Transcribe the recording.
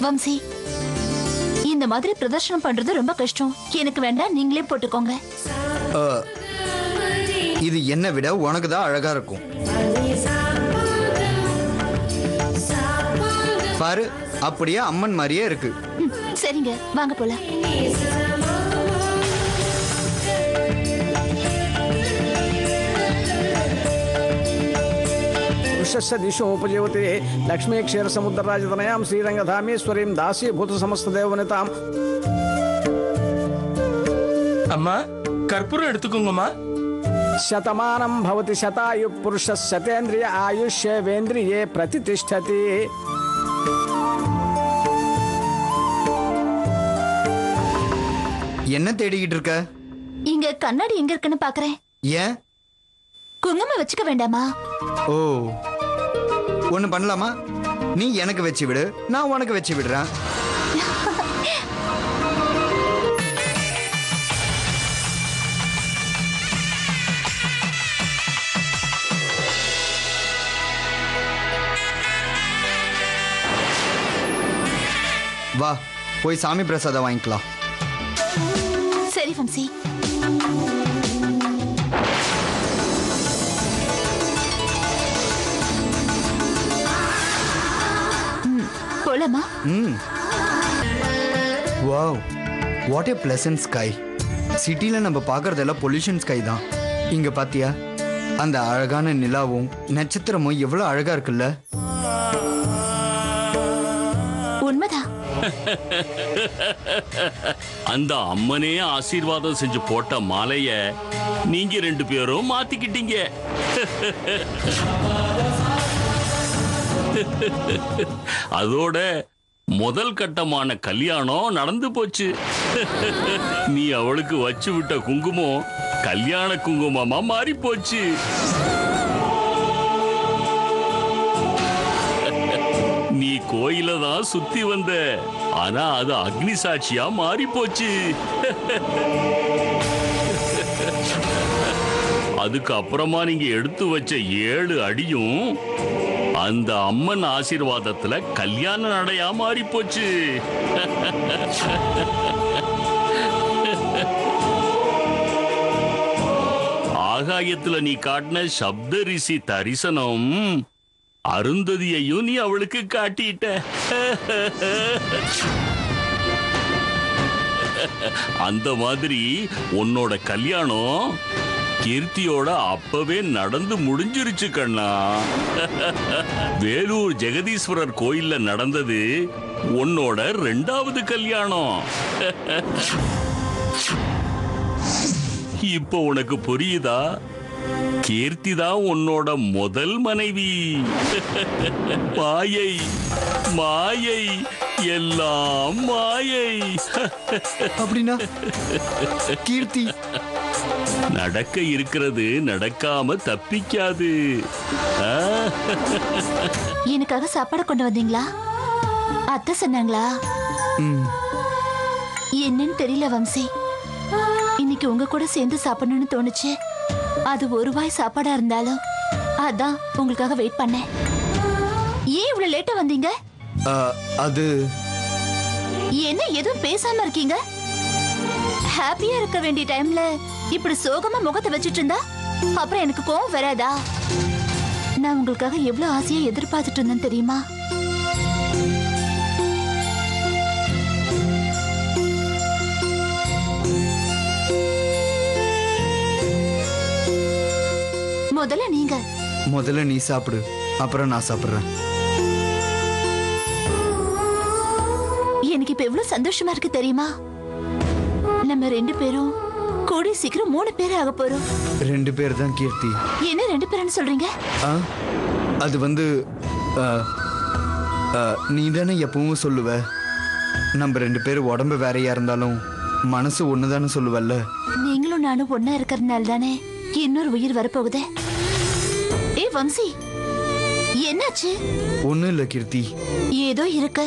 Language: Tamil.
வம்சி, இந்த மாதிரி பிரதர்ஷனம் பண்றது ரொம்ப கஷ்டம். எனக்கு வேண்டாம், நீங்களே போட்டுக்கோங்க. இது என்ன விட உனக்கு தான் அழகா இருக்கும். பாரு, அப்படியே அம்மன் மாதிரியே இருக்கு. சரிங்க, வாங்க போலாம். दिशोपजीवते लक्ष्मी क्षीर समुद्र राजतनयां श्रीरंगधामेश्वरीं दासीभूत समस्त देवनितां. அம்மா கற்பூரம் எடுத்துக்கோங்கம்மா. शतमानं भवति शतायु पुरुषः शतेन्द्रिय आयुष्येवेन्द्रिये प्रतिष्ठति. என்ன தேடிக்கிட்டு இருக்க? இங்க கண்ணாடி எங்க இருக்குன்னு பாக்குறேன். ஏன்? குங்குமம் வச்சுக்க வேண்டாமா? ஓ, ஒண்ணு பண்ணலாமா? நீ எனக்கு வச்சு விடு, நான் உனக்கு வச்சு விடுறேன். வா, போய் சாமி பிரசாதம் வாங்கிக்கலாம். சரி வம்சி. போலாமா? Wow, what A pleasant sky. சிட்டில நம்ம பார்க்கறதெல்லாம் பொல்யூஷன் ஸ்கை தான். இங்க பாத்தியா, அந்த அழகான நிலாவும் நட்சத்திரமும் எவ்வளவு அழகா இருக்குல்ல. உண்மைதான். அந்த அம்மனே ஆசீர்வாதம் செஞ்சு போட்ட மாலைய நீங்க 2 பேரும் மாத்திக்கிட்டீங்க. அதோட முதல் கட்டமான கல்யாணம் நடந்து போச்சு. நீ அவளுக்கு வச்சு விட்ட குங்குமம் கல்யாண குங்குமமா மாறி போச்சு. நீ கோயில தான் சுத்தி வந்த, ஆனா அது அக்னி சாட்சியா மாறி போச்சு. அதுக்கு அப்புறமா நீங்க எடுத்து வச்ச 7 அடியும் அந்த அம்மன் ஆசீர்வாதத்துல கல்யாண நடையா மாறி போச்சு. ஆகாயத்துல நீ காட்டின சப்த ரிஷி தரிசனம் அருந்ததியையும் நீ அவளுக்கு காட்டிட்ட. அந்த மாதிரி உன்னோட கல்யாணம் கீர்த்தியோட அப்பவே நடந்து முடிஞ்சிருச்சு கண்ணா. வேலூர் ஜெகதீஸ்வரர் கோயில்ல நடந்தது உன்னோட 2வது கல்யாணம். இப்போ உனக்கு புரியுதா? கீர்த்தி தான் உன்னோட முதல் மனைவி. மாயை மாயை எல்லாம் மாயை. அப்படின்னா கீர்த்தி நடக்க இருக்கிறது நடக்காம தப்பிக்காது. எனக்காக சாப்பாடு கொண்டு வந்தீங்களா? அத்தை சொன்னாங்களா? என்னன்னு தெரியல வம்சி, இன்னைக்கு உங்க கூட சேர்ந்து சாப்பிடணும்னு தோணுச்சு. அது ஒரு வாய் சாப்பாடா இருந்தாலும் அதான் உங்களுக்காக வெயிட் பண்ணேன். ஏன் இவ்வளவு லேட்டா வந்தீங்க? அது என்ன எதுவும் பேசாம இருக்கீங்க? ஹாப்பியா இருக்க வேண்டிய டைம்ல இப்படி சோகமா முகத்தை வச்சிட்டு இருந்தா அப்புறம் எனக்கு கோவம் வராதா? நான் உங்களுக்காக எவ்வளவு ஆசையா எதிர்பார்த்துட்டு இருந்தேன் தெரியுமா? முதல்ல நீ சாப்பிடு, அப்புறம் நான் சாப்பிடுறேன். எனக்கு இப்ப எவ்வளவு சந்தோஷமா இருக்கு தெரியுமா? நம்ம 2 பேரும் கூடி சீக்கிரம் 3 பேர் ஆக போறோம். 2 பேர் தான் கீர்த்தி. என்ன 2 பேர்னு சொல்றீங்க? அது வந்து நீ தானே எப்பவும் சொல்லுவ, நம்ம 2 பேரும் உடம்பு வேறையா இருந்தாலும் மனசு ஒண்ணுதானே சொல்லுவல்ல. நீங்களும் நானும் ஒன்னா இருக்கிறதுனால தானே இன்னொரு உயிர் வரப்போகுது. ஏ வம்சி, என்னாச்சு? ஒண்ணும் இல்ல கீர்த்தி. ஏதோ இருக்கு.